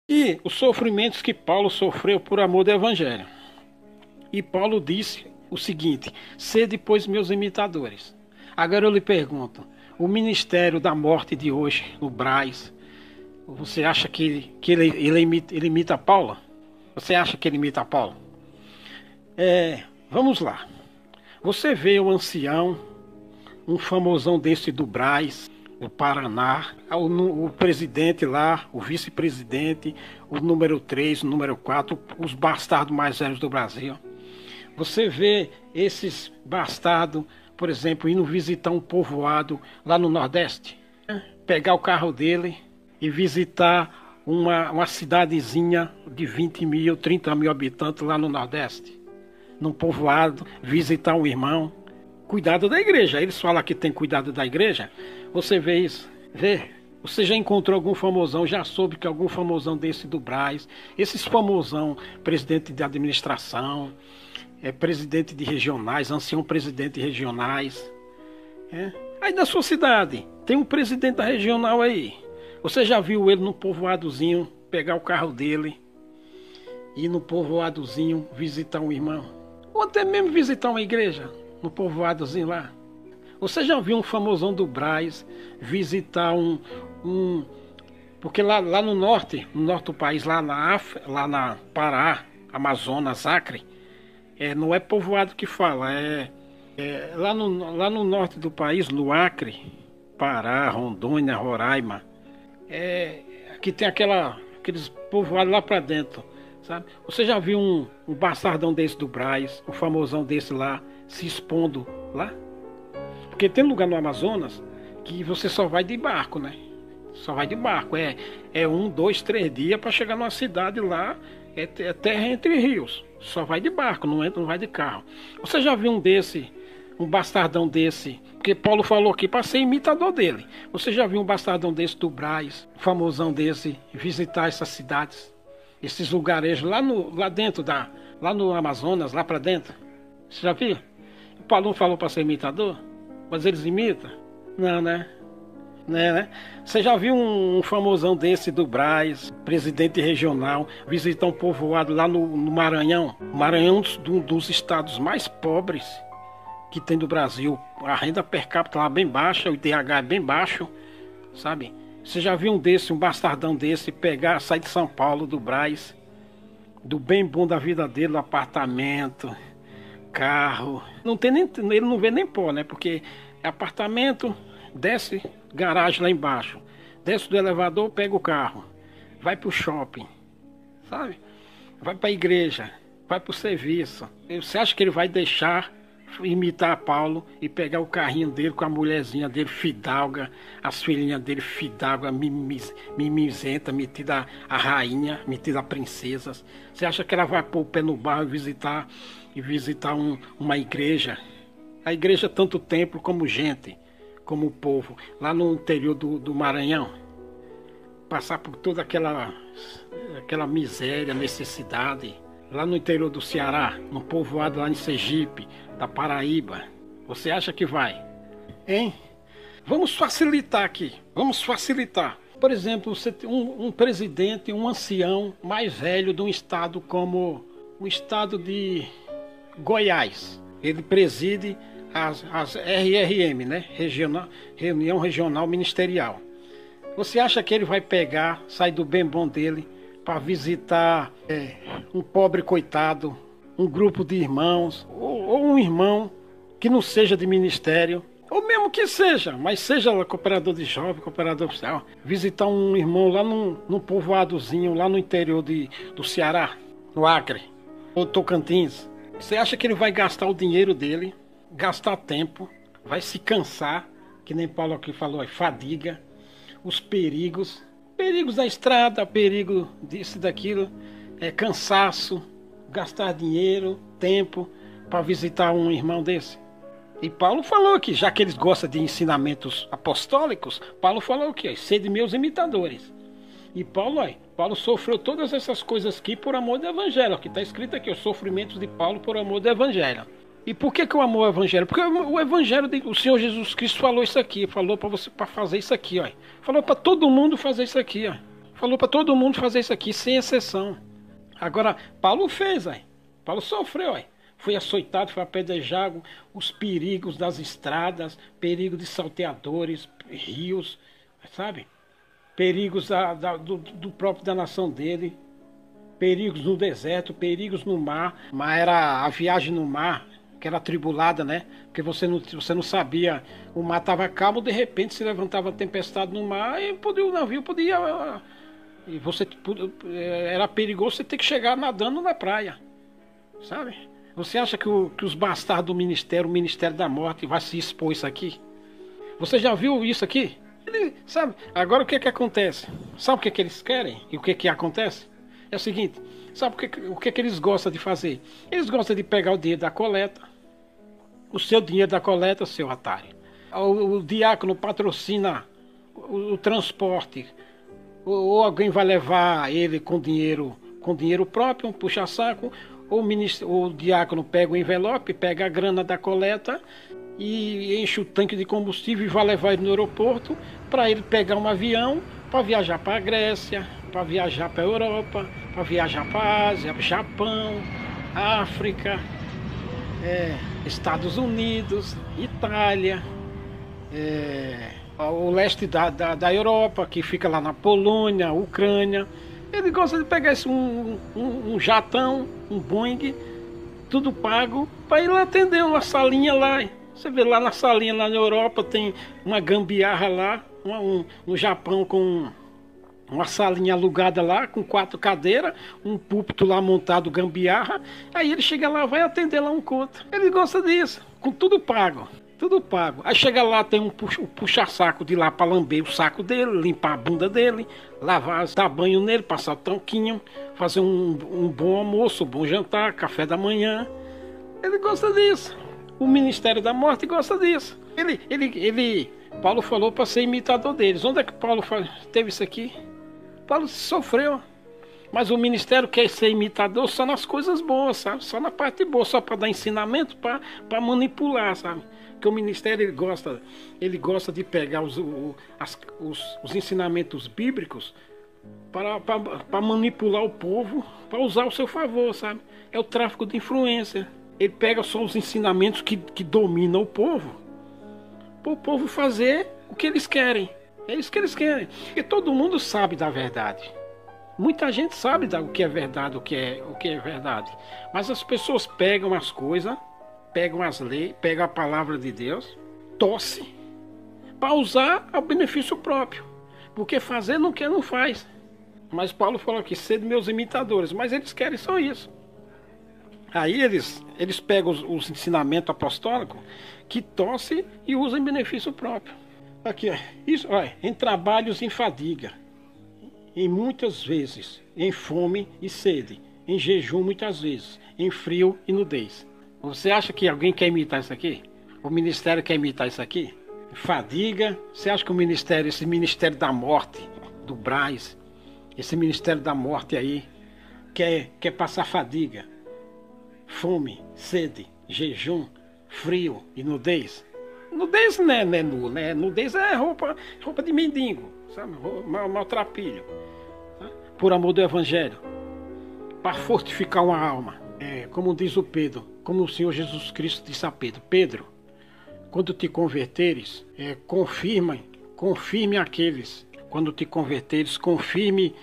E os sofrimentos que Paulo sofreu por amor do Evangelho. E Paulo disse o seguinte: sede, pois, meus imitadores. Agora eu lhe pergunto, o ministério da morte de hoje, no Brás, você acha que ele imita Paulo? Você acha que ele imita Paulo? Vamos lá. Você vê o ancião, um famosão desse do Brás, o Paraná, o presidente lá, o vice-presidente, o número 3, o número 4, os bastardos mais velhos do Brasil. Você vê esses bastardos, por exemplo, indo visitar um povoado lá no Nordeste, pegar o carro dele e visitar uma cidadezinha de 20 mil, 30 mil habitantes lá no Nordeste, num povoado, visitar um irmão. Cuidado da igreja. Eles falam que tem cuidado da igreja. Você vê isso? Vê? Você já encontrou algum famosão, já soube que algum famosão desse do Brás, esses famosão, presidente de administração, presidente de regionais, ancião presidente de regionais. Aí da sua cidade, tem um presidente da regional aí. Você já viu ele no povoadozinho, pegar o carro dele, ir no povoadozinho visitar um irmão? Ou até mesmo visitar uma igreja, no povoadozinho lá? Você já viu um famosão do Brás visitar porque lá no norte do país, lá na Pará, Amazonas, Acre, não é povoado que fala, lá no norte do país, no Acre, Pará, Rondônia, Roraima, que tem aqueles povoados lá para dentro, sabe? Você já viu um bastardão desse do Brás, um famosão desse lá, se expondo lá? Porque tem lugar no Amazonas que você só vai de barco, né? Só vai de barco. É 1, 2, 3 dias para chegar numa cidade lá. É terra entre rios. Só vai de barco, não vai de carro. Você já viu um bastardão desse? Porque Paulo falou aqui para ser imitador dele. Você já viu um bastardão desse do Brás, um famosão desse, visitar essas cidades, esses lugarejos lá dentro lá no Amazonas, lá para dentro? Você já viu? O Paulo não falou para ser imitador? Mas eles imitam? Não, né? Né? Você já viu um famosão desse do Brás, presidente regional, visitar um povoado lá no Maranhão? O Maranhão é um dos estados mais pobres que tem do Brasil. A renda per capita lá é bem baixa, o IDH é bem baixo, sabe? Você já viu um bastardão desse, sair de São Paulo, do Brás, do bem bom da vida dele, do apartamento, carro, ele não vê nem pó, né? Porque é apartamento, desce, garagem lá embaixo, desce do elevador, pega o carro, vai pro shopping, sabe? Vai pra igreja, vai pro serviço. Você acha que ele vai deixar imitar Paulo e pegar o carrinho dele com a mulherzinha dele, fidalga, as filhinhas dele, fidalga, mimizenta, metida a rainha, metida a princesas? Você acha que ela vai pôr o pé no barro e visitar uma igreja? A igreja é tanto templo como gente, como o povo, lá no interior do Maranhão, passar por toda aquela miséria, necessidade, lá no interior do Ceará, no povoado lá em Sergipe, da Paraíba. Você acha que vai? Hein? Vamos facilitar aqui, vamos facilitar. Por exemplo, você tem um presidente, um ancião mais velho de um estado como o estado de Goiás. Ele preside as RRM, né? Reunião Regional Ministerial. Você acha que ele vai sair do bem bom dele, para visitar um pobre coitado, um grupo de irmãos, ou um irmão que não seja de ministério, ou mesmo que seja, mas seja lá cooperador de jovem, cooperador social, visitar um irmão lá num povoadozinho, lá no interior do Ceará, no Acre, ou Tocantins? Você acha que ele vai gastar o dinheiro dele, gastar tempo, vai se cansar, que nem Paulo aqui falou, fadiga, os perigos da estrada, perigo disso e daquilo, cansaço, gastar dinheiro, tempo para visitar um irmão desse? E Paulo falou aqui, já que eles gostam de ensinamentos apostólicos, Paulo falou aqui, sede meus imitadores. E Paulo sofreu todas essas coisas aqui por amor do Evangelho, que está escrito aqui, os sofrimentos de Paulo por amor do Evangelho. E por que eu amo o Evangelho? Porque o Evangelho, o Senhor Jesus Cristo falou isso aqui, falou para você para fazer isso aqui, ó. Falou para todo mundo fazer isso aqui, ó. Falou para todo mundo fazer isso aqui, sem exceção. Agora, Paulo fez, aí. Paulo sofreu, aí. Foi açoitado, foi apedrejado, os perigos das estradas, perigo de salteadores, rios, sabe? Perigos do próprio da nação dele, perigos no deserto, perigos no mar. Mas era a viagem no mar, que era tribulada, né? Porque você não sabia, o mar estava calmo, de repente se levantava tempestade no mar e o navio podia... E era perigoso você ter que chegar nadando na praia, sabe? Você acha que os bastardos do ministério, o ministério da morte, vai se expor isso aqui? Você já viu isso aqui? Sabe? Agora o que acontece? Sabe o que eles querem? E o que acontece? É o seguinte, sabe o que eles gostam de fazer? Eles gostam de pegar o dinheiro da coleta, o seu dinheiro da coleta, seu otário. O diácono patrocina o transporte, ou alguém vai levar ele com dinheiro próprio, um puxa-saco, ou o diácono pega o envelope, pega a grana da coleta e enche o tanque de combustível e vai levar ele no aeroporto para ele pegar um avião para viajar para a Grécia, para viajar para a Europa, para viajar para a Ásia, Japão, África, Estados Unidos, Itália, o leste da Europa, que fica lá na Polônia, Ucrânia. Ele gosta de pegar um jatão, um Boeing, tudo pago, para ir lá atender uma salinha lá. Você vê lá na salinha, lá na Europa, tem uma gambiarra lá, no Japão com uma salinha alugada lá, com 4 cadeiras, um púlpito lá montado, gambiarra. Aí ele chega lá, vai atender lá um conto. Ele gosta disso, com tudo pago. Tudo pago. Aí chega lá, tem um puxa-saco de lá para lamber o saco dele, limpar a bunda dele, lavar, dar banho nele, passar o tanquinho, fazer um bom almoço, um bom jantar, café da manhã. Ele gosta disso. O Ministério da Morte gosta disso. Paulo falou para ser imitador deles. Onde é que Paulo teve isso aqui? Paulo sofreu. Mas o ministério quer ser imitador só nas coisas boas, sabe? Só na parte boa, só para dar ensinamento, para manipular, sabe? Porque o ministério ele gosta de pegar os ensinamentos bíblicos para manipular o povo, para usar ao seu favor, sabe? É o tráfico de influência. Ele pega só os ensinamentos que dominam o povo, para o povo fazer o que eles querem. É isso que eles querem. Porque todo mundo sabe da verdade. Muita gente sabe o que é verdade, o que é verdade. Mas as pessoas pegam as coisas, pegam as leis, pegam a palavra de Deus, torce para usar ao benefício próprio. Porque fazer não quer, não faz. Mas Paulo falou aqui, sede meus imitadores. Mas eles querem só isso. Aí eles pegam os ensinamentos apostólicos que torcem e usam em benefício próprio. Aqui, ó, isso, olha, em trabalhos em fadiga, em muitas vezes, em fome e sede, em jejum muitas vezes, em frio e nudez. Você acha que alguém quer imitar isso aqui? O ministério quer imitar isso aqui? Fadiga, você acha que esse ministério da morte, do Braz, esse ministério da morte aí, quer passar fadiga, fome, sede, jejum, frio e nudez? Nudez não é nu, né? Nudez é roupa de mendigo, sabe? Maltrapilho. Por amor do Evangelho, para fortificar uma alma. Como diz o Pedro, como o Senhor Jesus Cristo disse a Pedro: Pedro, quando te converteres, confirme aqueles. Quando te converteres, confirme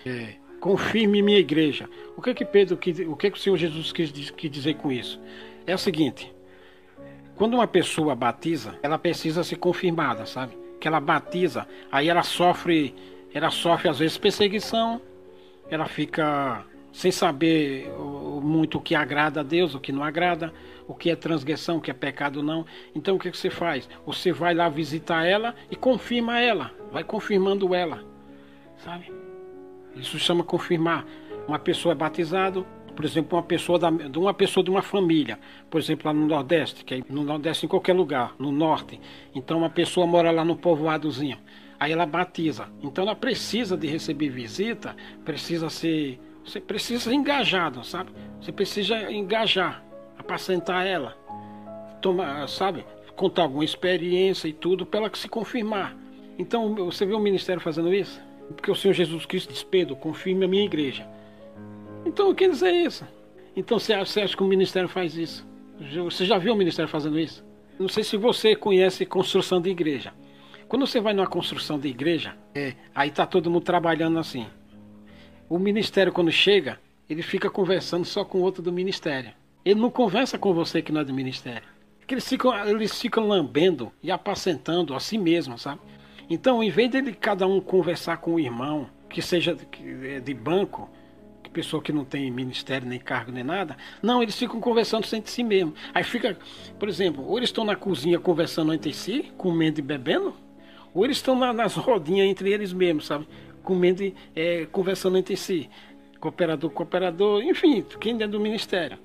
minha igreja. O que o Senhor Jesus Cristo quis dizer com isso? É o seguinte: quando uma pessoa batiza, ela precisa ser confirmada, sabe? Que ela batiza, aí ela sofre às vezes perseguição, ela fica sem saber muito o que agrada a Deus, o que não agrada, o que é transgressão, o que é pecado não. Então o que você faz? Você vai lá visitar ela e confirma ela, vai confirmando ela, sabe? Isso chama confirmar. Uma pessoa é batizada, por exemplo, uma pessoa de uma família, por exemplo, lá no Nordeste, que é no Nordeste em qualquer lugar, no Norte. Então uma pessoa mora lá no povoadozinho, aí ela batiza. Então ela precisa de receber visita, você precisa ser engajado, sabe? Você precisa engajar, apacentar ela, sabe? Contar alguma experiência e tudo para ela se confirmar. Então você vê o ministério fazendo isso? Porque o Senhor Jesus Cristo diz: Pedro, confirme a minha igreja. Então, quer dizer isso? Então, você acha que o ministério faz isso? Você já viu o ministério fazendo isso? Não sei se você conhece construção de igreja. Quando você vai numa construção de igreja, aí tá todo mundo trabalhando assim. O ministério, quando chega, ele fica conversando só com outro do ministério. Ele não conversa com você que não é do ministério. Porque eles ficam lambendo e apacentando a si mesmos, sabe? Então, em vez de cada um conversar com o irmão, que seja de banco, que pessoa que não tem ministério, nem cargo, nem nada, não, eles ficam conversando entre si mesmo. Aí fica, por exemplo, ou eles estão na cozinha conversando entre si, comendo e bebendo, ou eles estão nas rodinhas entre eles mesmos, sabe? Comendo e conversando entre si. Cooperador, enfim, quem é do ministério.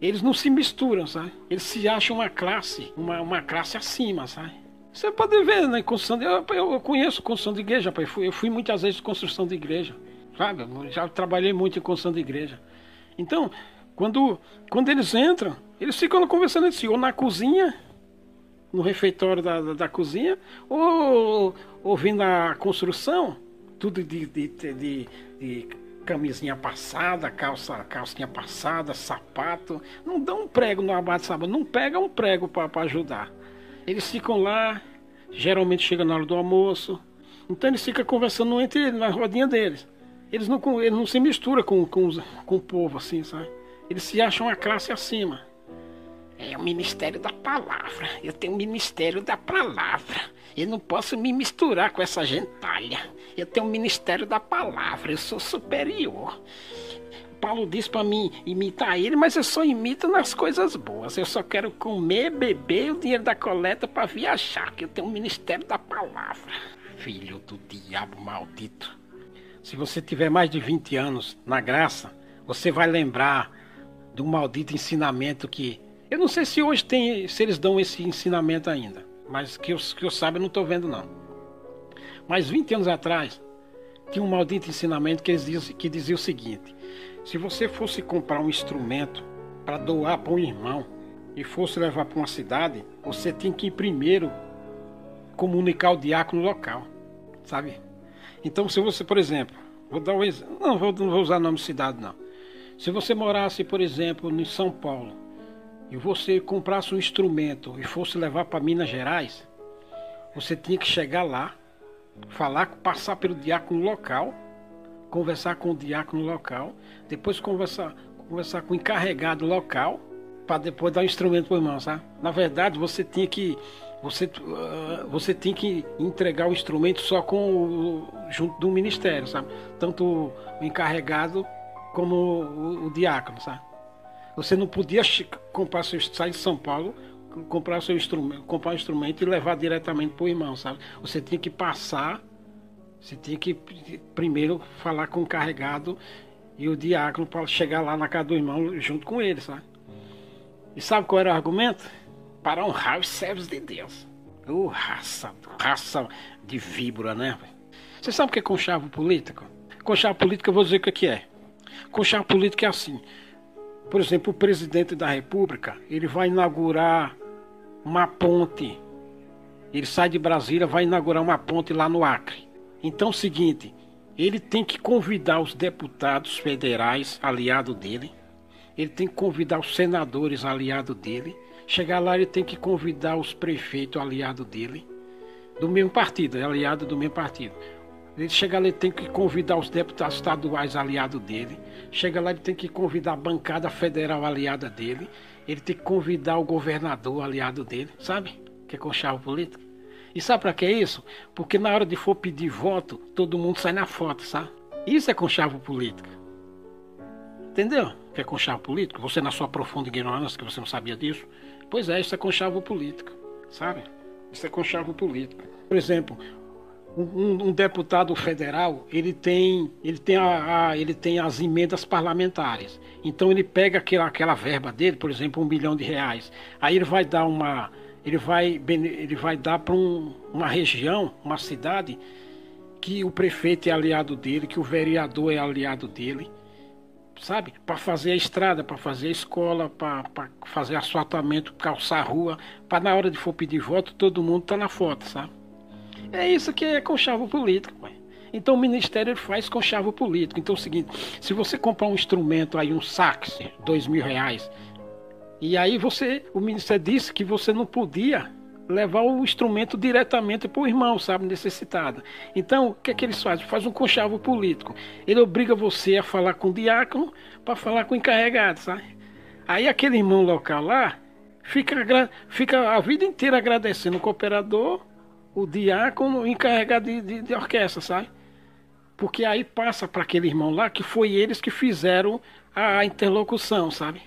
Eles não se misturam, sabe? Eles se acham uma classe acima, sabe? Você pode ver, né? Construção eu conheço construção de igreja, rapaz. Eu fui muitas vezes em construção de igreja, sabe? Eu já trabalhei muito em construção de igreja. Então, quando eles entram, eles ficam conversando entre si, ou na cozinha, no refeitório da cozinha, ou ouvindo a construção, tudo de camisinha passada, calcinha passada, sapato. Não dá um prego no abate de sábado, não pega um prego para ajudar. Eles ficam lá, geralmente chega na hora do almoço. Então eles ficam conversando entre eles, na rodinha deles. Eles não se misturam com o povo assim, sabe? Eles se acham uma classe acima. É o ministério da palavra. Eu tenho o ministério da palavra. Eu não posso me misturar com essa gentalha. Eu tenho o ministério da palavra. Eu sou superior. Paulo diz para mim imitar ele, mas eu só imito nas coisas boas. Eu só quero comer, beber o dinheiro da coleta para viajar, que eu tenho o ministério da palavra. Filho do diabo maldito. Se você tiver mais de 20 anos na graça, você vai lembrar do maldito ensinamento que... Eu não sei se hoje se eles dão esse ensinamento ainda, mas que eu saiba eu não estou vendo não. Mas 20 anos atrás, tinha um maldito ensinamento que dizia o seguinte: se você fosse comprar um instrumento para doar para um irmão e fosse levar para uma cidade, você tinha que ir primeiro comunicar o diácono local, sabe? Então, se você, por exemplo, não vou usar nome de cidade não. Se você morasse, por exemplo, em São Paulo e você comprasse um instrumento e fosse levar para Minas Gerais, você tinha que chegar lá, passar pelo diácono local, conversar com o diácono local, depois conversar com o encarregado local, para depois dar o instrumento para o irmão, sabe? Na verdade, você tinha que entregar o instrumento só junto do ministério, sabe? Tanto o encarregado como o diácono, sabe? Você não podia sair de São Paulo, comprar um instrumento e levar diretamente para o irmão, sabe? Você tinha que primeiro falar com o encarregado e o diácono para chegar lá na casa do irmão junto com ele, sabe? E sabe qual era o argumento? Para honrar os servos de Deus. Raça de víbora, né? Você sabe o que é conchavo político? Conchavo político, eu vou dizer o que é. Conchavo político é assim. Por exemplo, o presidente da República, ele vai inaugurar uma ponte. Ele sai de Brasília, vai inaugurar uma ponte lá no Acre. Então é o seguinte, ele tem que convidar os deputados federais aliados dele, ele tem que convidar os senadores aliados dele, chegar lá ele tem que convidar os prefeitos aliados dele, do mesmo partido, aliado do mesmo partido. Ele chega lá, ele tem que convidar os deputados estaduais aliados dele, chega lá, ele tem que convidar a bancada federal aliada dele, ele tem que convidar o governador aliado dele, sabe? Que é conchavo político. E sabe para que é isso? Porque na hora de for pedir voto, todo mundo sai na foto, sabe? Isso é conchavo político. Entendeu? Que é conchavo político? Você na sua profunda ignorância, que você não sabia disso. Pois é, isso é conchavo político, sabe? Isso é conchavo político. Por exemplo, um deputado federal, ele tem as emendas parlamentares. Então ele pega aquela verba dele, por exemplo, R$1 milhão. Aí ele vai dar dar para uma região, uma cidade, que o prefeito é aliado dele, que o vereador é aliado dele, sabe? Para fazer a estrada, para fazer a escola, para fazer asfaltamento, calçar a rua, para na hora de for pedir voto, todo mundo tá na foto, sabe? É isso que é conchavo político, pai. Então o ministério ele faz conchavo político. Então é o seguinte, se você comprar um instrumento aí, um sax, R$ 2.000, e aí o ministério disse que você não podia levar o instrumento diretamente para o irmão, sabe, necessitado. Então, o que é que eles fazem? Faz um conchavo político. Ele obriga você a falar com o diácono para falar com o encarregado, sabe? Aí aquele irmão local lá fica a vida inteira agradecendo o cooperador, o diácono, o encarregado de orquestra, sabe? Porque aí passa para aquele irmão lá que foi eles que fizeram a interlocução, sabe?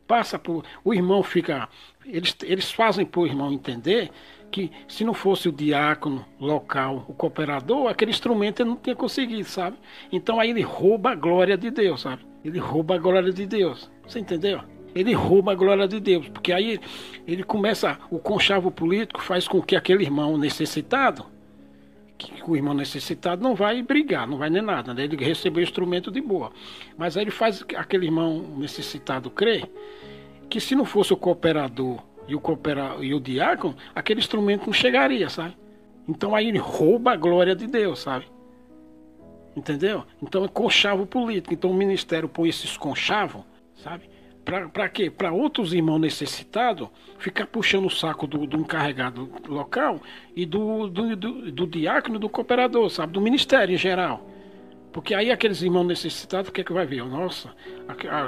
Passa por. O irmão fica. Eles fazem para o irmão entender que se não fosse o diácono local, o cooperador, aquele instrumento ele não tinha conseguido, sabe? Então aí ele rouba a glória de Deus, sabe? Ele rouba a glória de Deus. Você entendeu? Ele rouba a glória de Deus, porque aí ele começa. O conchavo político faz com que aquele irmão necessitado, que o irmão necessitado não vai brigar, não vai nem nada, né? Ele recebeu o instrumento de boa. Mas aí ele faz aquele irmão necessitado crer que se não fosse o cooperador e o diácono, aquele instrumento não chegaria, sabe? Então aí ele rouba a glória de Deus, sabe? Entendeu? Então é conchavo político. Então o ministério põe esses conchavos, sabe? Para quê? Para outros irmãos necessitados ficar puxando o saco do encarregado local e do diácono e do cooperador, sabe? Do ministério em geral. Porque aí aqueles irmãos necessitados, o que é que vai ver? Nossa,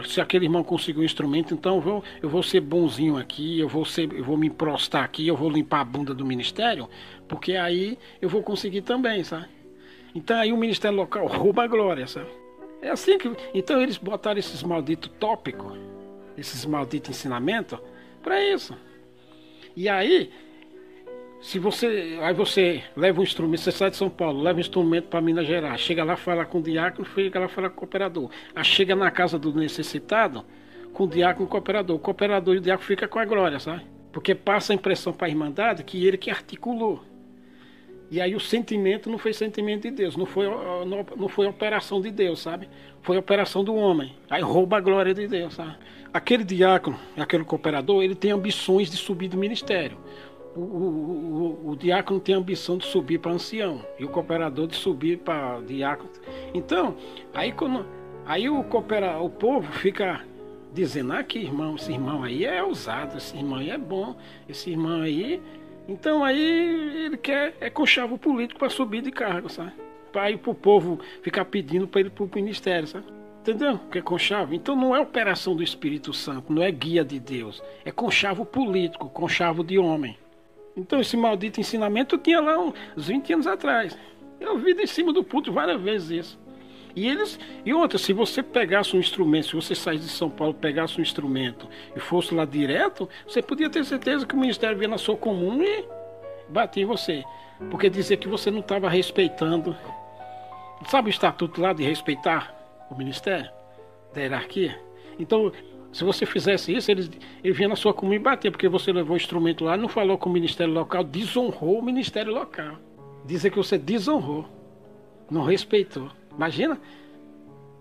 se aquele irmão conseguiu um instrumento, então eu vou ser bonzinho aqui, eu vou me prostar aqui, eu vou limpar a bunda do ministério, porque aí eu vou conseguir também, sabe? Então aí o ministério local rouba a glória, sabe? É assim que. Então eles botaram esses malditos tópicos, esses malditos ensinamentos, para isso. E aí. Aí você leva um instrumento, você sai de São Paulo, leva um instrumento para Minas Gerais, chega lá, fala com o diácono, chega lá, fala com o cooperador. Aí chega na casa do necessitado, com o diácono e o cooperador e o diácono fica com a glória, sabe? Porque passa a impressão para a Irmandade que ele que articulou. E aí o sentimento não foi sentimento de Deus, não foi operação de Deus, sabe? Foi operação do homem. Aí rouba a glória de Deus, sabe? Aquele diácono, aquele cooperador, ele tem ambições de subir do ministério. O diácono tem a ambição de subir para ancião e o cooperador de subir para diácono. Então, aí o povo fica dizendo: que irmão, esse irmão aí é ousado, esse irmão aí é bom, esse irmão aí. Então aí ele quer conchavo político para subir de cargo, sabe? Para ir para o povo ficar pedindo para ele para o ministério, sabe? Entendeu? Que é conchavo. Então não é operação do Espírito Santo, não é guia de Deus, é conchavo político, conchavo de homem. Então esse maldito ensinamento eu tinha lá uns 20 anos atrás. Eu vi em cima do púlpito várias vezes isso. E outra, se você pegasse um instrumento, se você saísse de São Paulo, pegasse um instrumento e fosse lá direto, você podia ter certeza que o ministério vinha na sua comum e batia em você. Porque dizia que você não estava respeitando. Sabe o estatuto lá de respeitar o ministério? Da hierarquia? Então, se você fizesse isso, ele vinha na sua comum e batia, porque você levou o instrumento lá, não falou com o ministério local, desonrou o ministério local. Dizer que você desonrou, não respeitou. Imagina,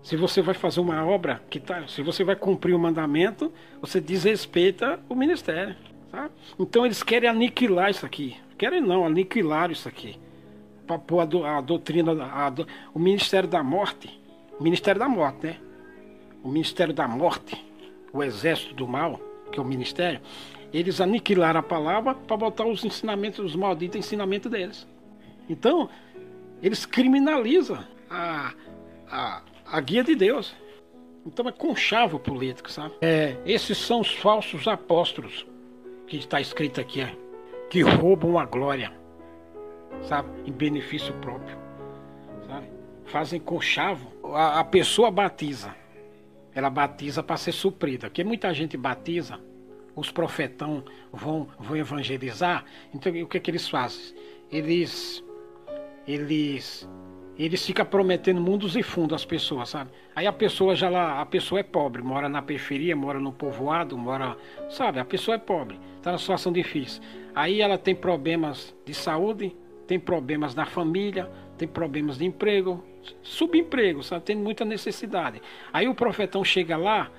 se você vai fazer uma obra, se você vai cumprir o mandamento, você desrespeita o ministério. Sabe? Então eles querem aniquilar isso aqui. Querem não, aniquilar isso aqui. Para pôr a doutrina, o ministério da morte. O ministério da morte, né? O ministério da morte. O exército do mal, que é o ministério, eles aniquilaram a palavra para botar os ensinamentos, os malditos ensinamentos deles. Então, eles criminalizam a guia de Deus. Então é conchavo político, sabe? Esses são os falsos apóstolos, que está escrito aqui, que roubam a glória, sabe? Em benefício próprio, sabe? Fazem conchavo. A pessoa batiza. Ela batiza para ser suprida. Porque muita gente batiza, os profetão vão evangelizar. Então o que eles fazem? Eles ficam prometendo mundos e fundos às pessoas, sabe? Aí a pessoa é pobre, mora na periferia, mora no povoado, sabe? A pessoa é pobre, está numa situação difícil. Aí ela tem problemas de saúde, tem problemas na família, tem problemas de emprego, subemprego, sabe? Tem muita necessidade. Aí o profetão chega lá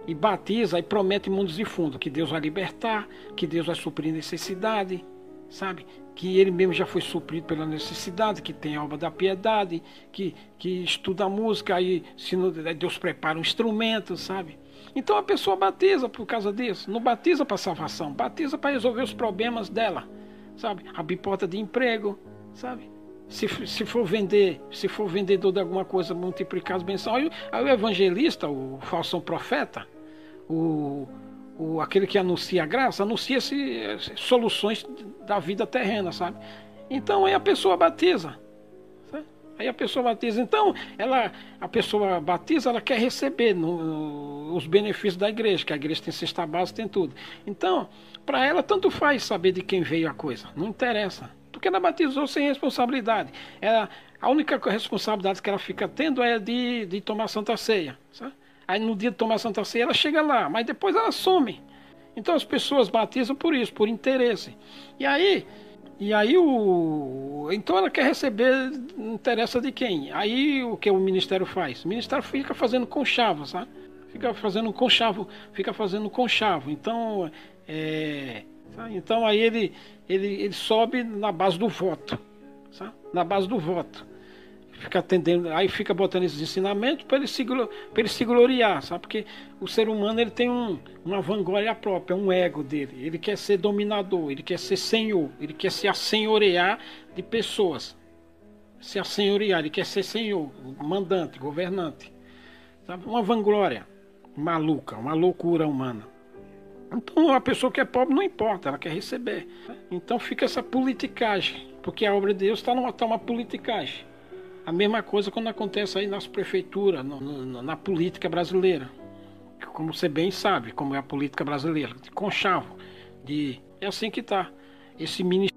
e batiza e promete mundos e fundos, que Deus vai libertar, que Deus vai suprir necessidade, sabe? que ele mesmo já foi suprido pela necessidade, que tem a obra da piedade, que estuda a música, aí se não, Deus prepara um instrumento, sabe? Então a pessoa batiza por causa disso, não batiza para salvação, batiza para resolver os problemas dela, sabe? Abrir porta de emprego, sabe? Se for vendedor de alguma coisa, multiplicar as bênçãos. Aí o evangelista, o falso profeta, aquele que anuncia a graça, anuncia-se soluções da vida terrena, sabe? Então aí a pessoa batiza. Sabe? Aí a pessoa batiza. Então, a pessoa batiza, ela quer receber os benefícios da igreja, que a igreja tem cesta básica, tem tudo. Então, para ela, tanto faz saber de quem veio a coisa. Não interessa. Porque ela batizou sem responsabilidade. A única responsabilidade que ela fica tendo é de tomar Santa Ceia. Sabe? Aí no dia de tomar Santa Ceia ela chega lá, mas depois ela some. Então as pessoas batizam por isso, por interesse. E aí então ela quer receber, não interessa de quem. Aí o que o ministério faz? O ministério fica fazendo conchavo, sabe? Fica fazendo conchavo. Então, então aí ele sobe na base do voto, sabe? Na base do voto. Fica atendendo, aí fica botando esses ensinamentos para ele se gloriar, sabe? Porque o ser humano ele tem uma vanglória própria, um ego dele. Ele quer ser dominador, ele quer ser senhor, ele quer se assenhorear de pessoas. Se assenhorear, ele quer ser senhor, mandante, governante. Sabe? Uma vanglória maluca, uma loucura humana. Então a pessoa que é pobre não importa, ela quer receber. Então fica essa politicagem, porque a obra de Deus está uma politicagem. A mesma coisa quando acontece aí nas prefeituras, na política brasileira. Como você bem sabe, como é a política brasileira, de conchavo, é assim que está. Esse ministério